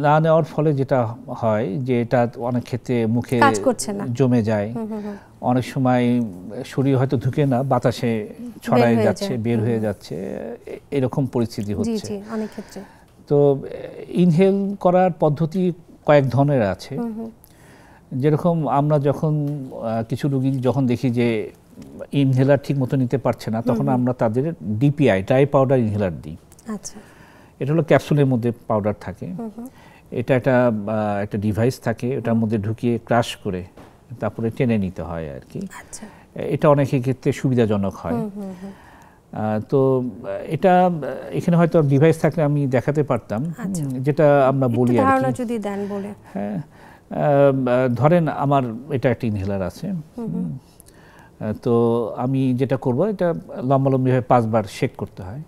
না নেওয়ার ফলে যেটা হয় যে এটা অনেক ক্ষেত্রে মুখে জমে যায়, অনেক সময় শরীর হয়তো ঢুকে না, বাতাসে ছড়ায় যাচ্ছে, বের হয়ে যাচ্ছে, এরকম পরিস্থিতি হচ্ছে অনেক ক্ষেত্রে। তো ইনহেল করার পদ্ধতি কয়েক ধরনের আছে। যেরকম আমরা যখন কিছু রোগী যখন দেখি যে ইনহেলার ঠিক মতো নিতে পারছে না, তখন আমরা তাদের ডিপিআই, ড্রাই পাউডার ইনহেলার দিই। আচ্ছা, এটা হলো ক্যাপসুলের মধ্যে পাউডার থাকে, এটা একটা ডিভাইস থাকে, এটার মধ্যে ঢুকিয়ে ক্রাশ করে তারপরে টেনে নিতে হয় আর কি। এটা অনেকের ক্ষেত্রে সুবিধাজনক হয়। তো এটা এখানে হয়তো ডিভাইস থাকলে আমি দেখাতে পারতাম, যেটা আমরা বলি আর কি। যদি দেন বলে। হ্যাঁ, ধরেন আমার এটা একটা ইনহেলার আছে, তো আমি যেটা করব, এটা লম্বালম্বিভাবে 5 বার শেক করতে হয়,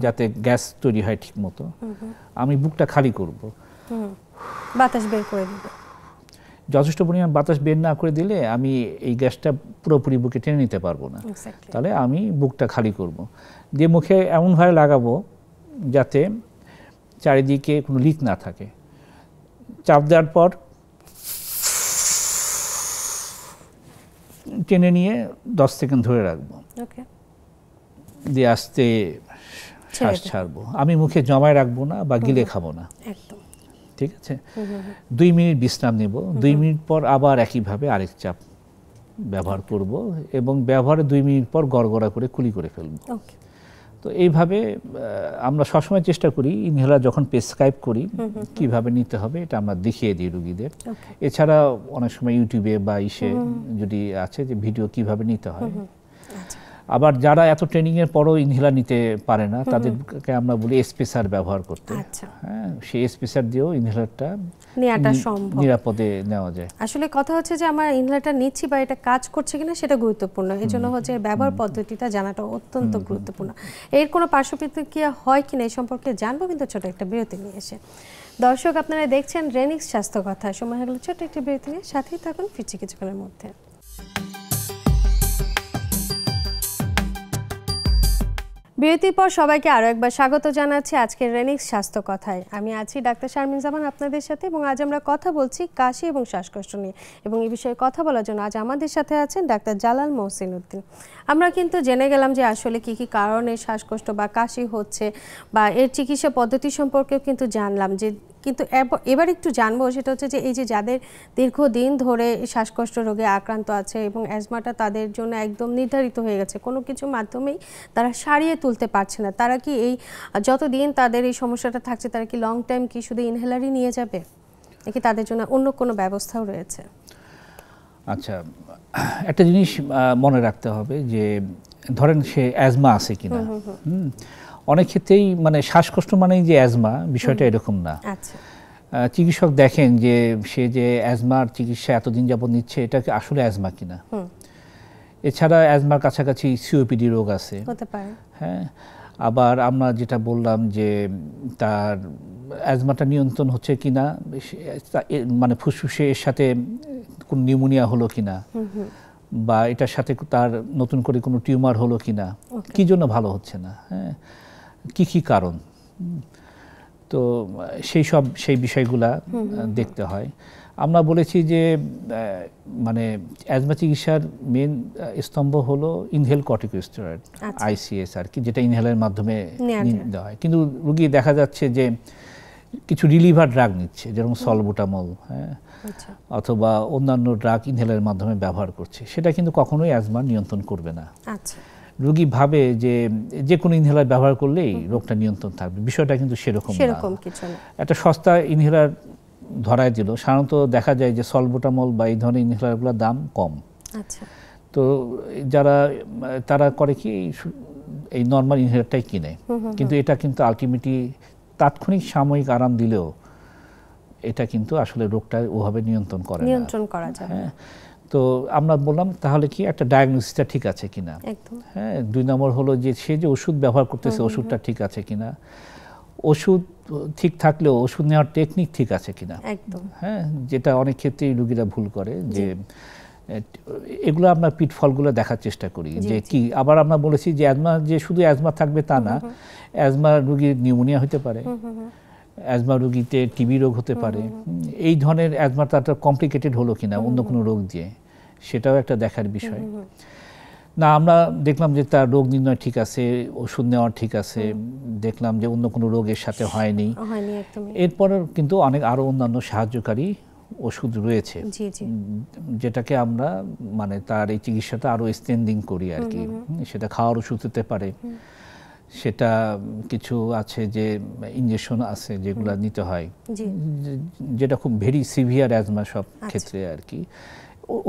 যাতে গ্যাস তৈরি হয় ঠিক মতো। আমি বুকটা খালি করব, বাতাস বের করে দিব। যথেষ্ট পরিমাণ বাতাস বের না করে দিলে আমি এই গ্যাসটা পুরোপুরি বুকে টেনে নিতে পারবো না। তাহলে আমি বুকটা খালি করব, দিয়ে মুখে এমনভাবে লাগাবো যাতে চারিদিকে কোনো লিক না থাকে। চাপ দেওয়ার পর টেনে নিয়ে 10 সেকেন্ড ধরে রাখবো, দিয়ে আস্তে শ্বাস ছাড়বো। আমি মুখে জমায় রাখবো না বা গিলে খাবো না, ঠিক আছে? 2 মিনিট বিশ্রাম নেব, 2 মিনিট পর আবার একইভাবে আরেক চাপ ব্যবহার করব এবং ব্যবহারের 2 মিনিট পর গড়গড়া করে কুলি করে ফেলবো। তো এইভাবে আমরা সবসময় চেষ্টা করি ইনহেলার যখন প্রেসক্রাইব করি কিভাবে নিতে হবে এটা আমরা দেখিয়ে দিই রোগীদের। এছাড়া অনেক সময় ইউটিউবে বা যদি আছে যে ভিডিও কিভাবে নিতে হয়। আবার যারা এত ট্রেনিং এর পরও ইনহেলার নিতে পারে না, তাদেরকে আমরা বলি স্পেসার ব্যবহার করতে। হ্যাঁ, সেই স্পেসার দিয়েও ইনহেলারটা নেওয়াটা সম্ভব, নিরাপদে নেওয়া যায়। আসলে কথা হচ্ছে যে আমরা ইনহেলারটা নিচ্ছি বা এটা কাজ করছে কিনা সেটা গুরুত্বপূর্ণ, এই জন্য হচ্ছে ব্যবহার পদ্ধতিটা জানাটা অত্যন্ত গুরুত্বপূর্ণ। এর কোনো পার্শ্ব প্রতিক্রিয়া হয় কিনা এই সম্পর্কে জানবো, কিন্তু ছোট একটা বিরতি নিয়ে এসে। দর্শক, আপনারা দেখছেন রেনিক্স স্বাস্থ্য কথা। সময় হলো ছোট একটি বিরতি নিয়ে, সাথেই থাকুন, ফিরছি কিছুক্ষণের মধ্যে। বিরতির পর সবাইকে আরও একবার স্বাগত জানাচ্ছি আজকের রেনিক্স স্বাস্থ্য কথায়। আমি আছি ডাক্তার শারমিন জামান আপনাদের সাথে, এবং আজ আমরা কথা বলছি কাশি এবং শ্বাসকষ্ট নিয়ে। এবং এই বিষয়ে কথা বলার জন্য আজ আমাদের সাথে আছেন ডাক্তার জালাল মহসিন উদ্দিন। আমরা কিন্তু জেনে গেলাম যে আসলে কি কি কারণে শ্বাসকষ্ট বা কাশি হচ্ছে, বা এর চিকিৎসা পদ্ধতি সম্পর্কেও কিন্তু জানলাম। কিন্তু এবার একটু জানবো, সেটা হচ্ছে যে এই যে যাদের দীর্ঘদিন ধরে শ্বাসকষ্ট রোগে আক্রান্ত আছে এবং অ্যাজমাটা তাদের জন্য একদম নির্ধারিত হয়ে গেছে, কোনো কিছুর মাধ্যমেই তারা সারিয়ে তুলতে পারছে না, তারা কি এই যতদিন তাদের এই সমস্যাটা থাকছে, তারা কি লং টাইম কি শুধু ইনহেলারই নিয়ে যাবে, নাকি তাদের জন্য অন্য কোনো ব্যবস্থাও রয়েছে? আচ্ছা, একটা জিনিস মনে রাখতে হবে যে ধরেন সে অ্যাজমা আছে কিনা। অনেক ক্ষেত্রেই মানে শ্বাসকষ্ট মানেই যে অ্যাজমা, বিষয়টা এরকম না। আচ্ছা, চিকিৎসক দেখেন যে সে যে অ্যাজমার চিকিৎসা এতদিন যাবত নিচ্ছে, এটা কি আসলে অ্যাজমা কিনা। এছাড়া অ্যাজমার কাছাকাছি সিওপিডি রোগ আছে, হতে পারে। হ্যাঁ, আবার আমরা যেটা বললাম যে তার অ্যাজমাটা নিয়ন্ত্রণ হচ্ছে কিনা, মানে ফুসফুসে এর সাথে কোন নিউমোনিয়া হলো কিনা, বা এটার সাথে তার নতুন করে কোনো টিউমার হলো কিনা, কি জন্য ভালো হচ্ছে না, হ্যাঁ, কি কারণ। তো সেই বিষয়গুলা দেখতে হয়। আমরা বলেছি যে মানে অ্যাজমা চিকিৎসার মেন স্তম্ভ হলো ইনহেল কর্টিকোস্টেরয়েড, আইসিএস আর কি, যেটা ইনহেলের মাধ্যমে দেওয়া হয়। কিন্তু রোগী দেখা যাচ্ছে যে কিছু রিলিভার ড্রাগ নিচ্ছে, যেরকম সলবুটামল, হ্যাঁ, অথবা অন্যান্য ড্রাগ ইনহেলের মাধ্যমে ব্যবহার করছে। সেটা কিন্তু কখনোই অ্যাজমা নিয়ন্ত্রণ করবে না। রোগী ভাবে যে কোনো ইনহেলার ব্যবহার করলেই রোগটা নিয়ন্ত্রণ থাকবে, বিষয়টা কিন্তু সেরকম না। একটা সস্তা ইনহেলার ধরায় দিল, সাধারণত দেখা যায় যে সলবুটামল বা এই ধরনের ইনহেলারগুলোর দাম কম। তো তারা করে কি এই নর্মাল ইনহেলারটাই কিনে, কিন্তু এটা কিন্তু আলটিমেটলি তাৎক্ষণিক সাময়িক আরাম দিলেও এটা কিন্তু আসলে রোগটা ওভাবে নিয়ন্ত্রণ করা যাবে না। তো আমরা বললাম তাহলে কি একটা ডায়াগনোসিসটা ঠিক আছে কিনা, হ্যাঁ। 2 নম্বর হলো যে সে যে ওষুধ ব্যবহার করতেছে ওষুধটা ঠিক আছে কিনা, ওষুধ ঠিক থাকলেও ওষুধ নেওয়ার টেকনিক ঠিক আছে কিনা, হ্যাঁ, যেটা অনেক ক্ষেত্রেই রোগীরা ভুল করে। যে এগুলো আমরা পিটফলগুলো দেখার চেষ্টা করি যে কি। আবার আমরা বলেছি যে অ্যাজমা যে শুধু অ্যাজমা থাকবে তা না, অ্যাজমা রোগীর নিউমোনিয়া হতে পারে, অ্যাজমা রোগীতে টিবি রোগ হতে পারে। এই ধরনের অ্যাজমাটা কমপ্লিকেটেড হলো কিনা অন্য কোনো রোগ দিয়ে, সেটাও একটা দেখার বিষয়। না, আমরা দেখলাম যে তার রোগ নির্ণয় ঠিক আছে, ওষুধ নেওয়া ঠিক আছে, দেখলাম যে অন্য কোনো রোগের সাথে হয়নি। এরপর কিন্তু আরো অন্যান্য সাহায্যকারী ওষুধ রয়েছে, যেটাকে আমরা মানে তার এই চিকিৎসাটা আরো এক্সটেন্ডিং করি আর কি। সেটা খাওয়ার ওষুধ হতে পারে, সেটা কিছু আছে যে ইনজেকশন আছে যেগুলো নিতে হয়, যেটা খুব ভেরি সিভিয়ার অ্যাজমা সব ক্ষেত্রে আর কি।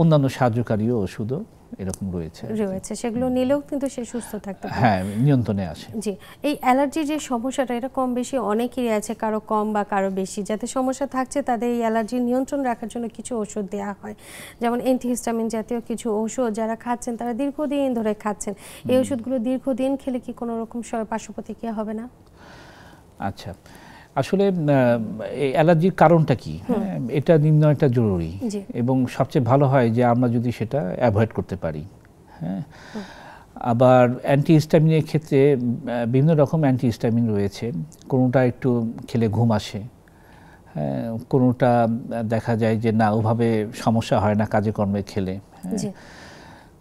অন্যান্য সাহায্যকারী ওষুধও এরকম রয়েছে, সেগুলো নিলেও কিন্তু সে সুস্থ থাকতে পারে, হ্যাঁ, নিয়ন্ত্রণে আসে। জি, এই অ্যালার্জি যে সমস্যাটা, এটা কম বেশি অনেকেরই আছে, কারো কম বা কারো বেশি। যাতে সমস্যা থাকছে তাদের এই অ্যালার্জি নিয়ন্ত্রণ রাখার জন্য কিছু ওষুধ দেওয়া হয়, যেমন অ্যান্টিহিস্টামিন জাতীয় কিছু ওষুধ যারা খাচ্ছেন তারা দীর্ঘদিন ধরে খাচ্ছেন। এই ওষুধগুলো দীর্ঘদিন খেলে কি কোনো রকম পার্শ্ব প্রতিক্রিয়া হবে না? আচ্ছা, আসলে এই অ্যালার্জির কারণটা কি, এটা নির্ণয়টা জরুরি, এবং সবচেয়ে ভালো হয় যে আমরা যদি সেটা অ্যাভয়েড করতে পারি, হ্যাঁ। আবার অ্যান্টিহিস্টামিনের ক্ষেত্রে বিভিন্ন রকম অ্যান্টিহিস্টামিন রয়েছে। কোনোটা একটু খেলে ঘুম আসে, হ্যাঁ, কোনোটা দেখা যায় যে না, ওভাবে সমস্যা হয় না কাজে কর্মে খেলে, হ্যাঁ।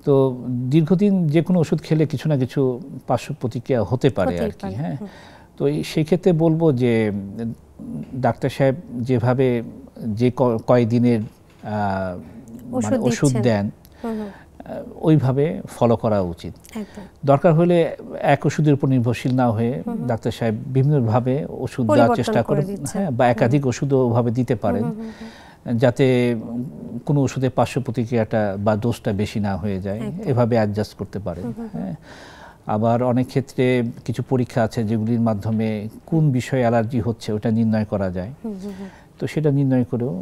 তো দীর্ঘদিন যে কোনো ওষুধ খেলে কিছু না কিছু পার্শ্ব প্রতিক্রিয়া হতে পারে আর কি, হ্যাঁ। তো সেই ক্ষেত্রে বলবো যে ডাক্তার সাহেব যেভাবে যে কয়েকদিনের মানে ওষুধ দেন ওইভাবে ফলো করা উচিত। দরকার হলে এক ওষুধের উপর নির্ভরশীল না হয়ে ডাক্তার সাহেব বিভিন্নভাবে ওষুধ দেওয়ার চেষ্টা করেন, হ্যাঁ, বা একাধিক ওষুধও ওভাবে দিতে পারেন, যাতে কোনো ওষুধের পার্শ্ব প্রতিক্রিয়াটা বা ডোজটা বেশি না হয়ে যায়, এভাবে অ্যাডজাস্ট করতে পারেন, হ্যাঁ। আবার অনেক ক্ষেত্রে কিছু পরীক্ষা আছে যেগুলির মাধ্যমে কোন বিষয়ে অ্যালার্জি হচ্ছে ওটা নির্ণয় করা যায়, তো সেটা নির্ণয় করেও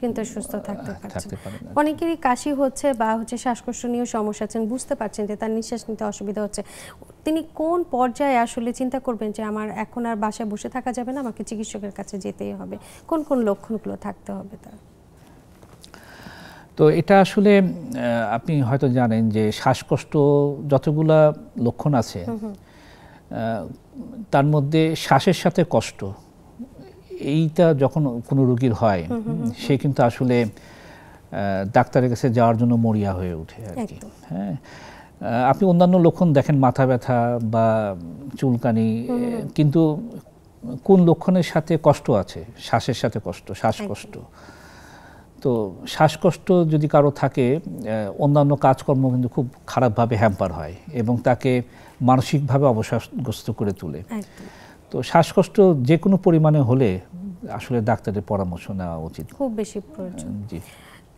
কিন্তু সুস্থ থাকতে পারেন। অনেকেরই কাশি হচ্ছে বা শ্বাসকষ্ট নিয়ে সমস্যা আছেন, বুঝতে পারছেন যে তার নিঃশ্বাস নিতে অসুবিধা হচ্ছে, তিনি কোন পর্যায়ে আসলে চিন্তা করবেন যে আমার এখন আর বাসায় বসে থাকা যাবে না, আমাকে চিকিৎসকের কাছে যেতেই হবে? কোন কোন লক্ষণগুলো থাকতে হবে তার? তো এটা আসলে আপনি হয়তো জানেন যে শ্বাসকষ্ট যতগুলা লক্ষণ আছে তার মধ্যে শ্বাসের সাথে কষ্ট, এইটা যখন কোনো রোগীর হয় সে কিন্তু আসলে ডাক্তারের কাছে যাওয়ার জন্য মরিয়া হয়ে ওঠে আর কি, হ্যাঁ। আপনি অন্যান্য লক্ষণ দেখেন, মাথা ব্যথা বা চুলকানি, কিন্তু কোন লক্ষণের সাথে কষ্ট আছে? শ্বাসের সাথে কষ্ট, শ্বাসকষ্ট। তো শ্বাসকষ্ট যদি কারো থাকে, অন্যান্য কাজকর্ম কিন্তু খুব খারাপভাবে হ্যাম্পার হয় এবং তাকে মানসিকভাবে অবসাদগ্রস্ত করে তোলে। তো শ্বাসকষ্ট যে কোনো পরিমাণে হলে আসলে ডাক্তারের পরামর্শ নেওয়া উচিত, খুব বেশি প্রয়োজন। জি।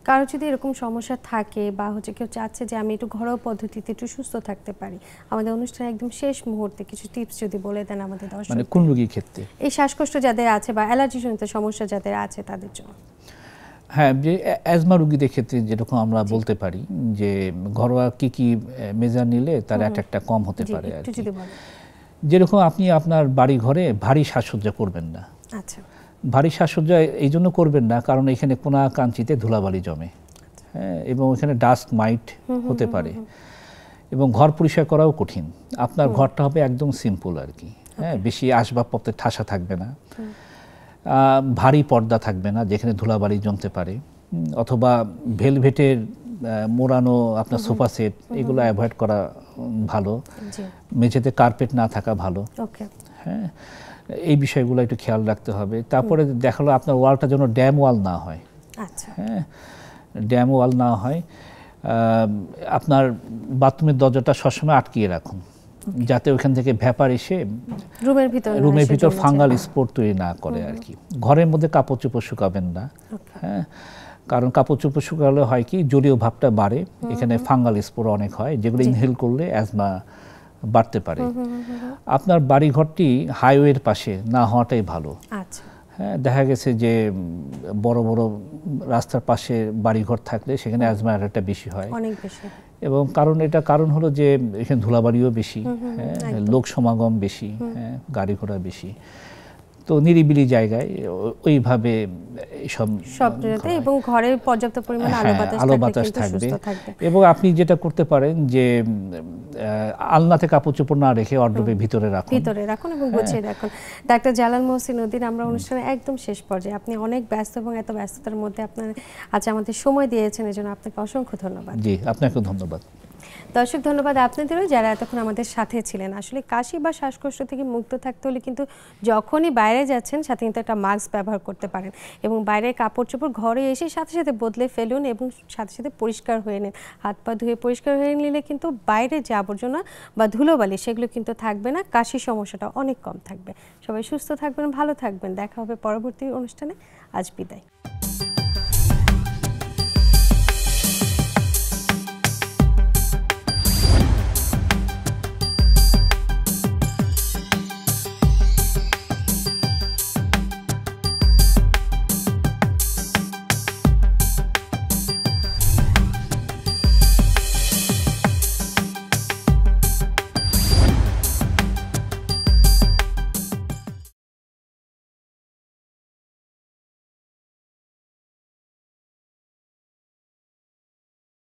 কারো যদি এরকম সমস্যা থাকে বা হচ্ছে কেউ চাচ্ছে যে আমি একটু ঘরোয়া পদ্ধতিতে একটু সুস্থ থাকতে পারি, আমাদের অনুষ্ঠানে একদম শেষ মুহূর্তে কিছু টিপস যদি বলে দেন আমাদের দর্শক। মানে কোন রোগীর ক্ষেত্রে? এই শ্বাসকষ্ট যাদের আছে বা অ্যালার্জিজনিত সমস্যা যাদের আছে তাদের জন্য। হ্যাঁ, যে অ্যাজমা রোগীদের ক্ষেত্রে যেরকম আমরা বলতে পারি যে ঘরোয়া কি মেজার নিলে তার একটা কম হতে পারে আর কি। যেরকম আপনি আপনার বাড়ি ঘরে ভারী সাজসজ্জা করবেন না। আচ্ছা। ভারী সাজসজ্জা এই জন্য করবেন না কারণ এখানে কোনা কাঞ্চিতে ধুলাবালি জমে, হ্যাঁ, এবং এখানে ডাস্ট মাইট হতে পারে এবং ঘর পরিষ্কার করাও কঠিন। আপনার ঘরটা হবে একদম সিম্পল আর কি, হ্যাঁ, বেশি আসবাবপত্রের ঠাসা থাকবে না, ভারী পর্দা থাকবে না যেখানে ধুলাবালি জমতে পারে, অথবা ভেলভেটের মোড়ানো আপনার সোফা সেট এগুলো অ্যাভয়েড করা ভালো, মেঝেতে কার্পেট না থাকা ভালো, হ্যাঁ, এই বিষয়গুলো একটু খেয়াল রাখতে হবে। তারপরে দেখালো আপনার ওয়ালটা যেন ড্যাম ওয়াল না হয়, হ্যাঁ, ড্যাম ওয়াল না হয়। আপনার বাথরুমের দরজাটা সবসময় আটকিয়ে রাখুন যাতে ওখান থেকে ভ্যাপার এসে রুমের ভিতর ফাঙ্গাল স্পোর তৈরি না করে আর কি। ঘরের মধ্যে কাপড় চোপড় শুকাবেন না, হ্যাঁ, কারণ কাপড় চোপড় শুকালে হয় কি জলীয় ভাবটা বাড়ে, এখানে ফাঙ্গাল স্পোর অনেক হয় যেগুলো ইনহেল করলে অ্যাজমা বাড়তে পারে। আপনার বাড়িঘরটি হাইওয়ের পাশে না হওয়াটাই ভালো। হ্যাঁ, দেখা গেছে যে বড় বড় রাস্তার পাশে বাড়িঘর থাকলে সেখানে অ্যাজমার একটা বেশি হয়, অনেক বেশি। এবং কারণ হলো যে এখানে ধুলাবাড়িও বেশি, হ্যাঁ, লোক সমাগম বেশি, হ্যাঁ, গাড়ি ঘোড়া বেশি। তো নিরিবিলি জায়গায় ওইভাবে সব এবং ঘরে পর্যাপ্ত পরিমাণে আলো বাতাস থাকবে। এবং আপনি যেটা করতে পারেন যে আলনাতে কাপড় চোপড় না রেখে ওয়ার্ডরোবের ভিতরে রাখুন এবং গুছিয়ে রাখুন। ডাক্তার জালাল মহসিন উদ্দিন, আমরা অনুষ্ঠানের একদম শেষ পর্যায়ে, আপনি অনেক ব্যস্ত এবং এত ব্যস্ততার মধ্যে আপনার আজ আমাদের সময় দিয়েছেন, এজন্য আপনাকে অসংখ্য ধন্যবাদ। জি, আপনাকে ধন্যবাদ। দর্শক ধন্যবাদ আপনাদেরও যারা এতক্ষণ আমাদের সাথে ছিলেন। আসলে কাশি বা শ্বাসকষ্ট থেকে মুক্ত থাকতে হলে কিন্তু যখনই বাইরে যাচ্ছেন সাথে কিন্তু একটা মাস্ক ব্যবহার করতে পারেন এবং বাইরের কাপড় চোপড় ঘরে এসে সাথে সাথে বদলে ফেলুন এবং সাথে সাথে পরিষ্কার হয়ে নিন। হাত পা ধুয়ে পরিষ্কার হয়ে নিলে কিন্তু বাইরে যে আবর্জনা বা ধুলোবালি সেগুলো কিন্তু থাকবে না, কাশির সমস্যাটা অনেক কম থাকবে। সবাই সুস্থ থাকবেন, ভালো থাকবেন, দেখা হবে পরবর্তী অনুষ্ঠানে। আজ বিদায়।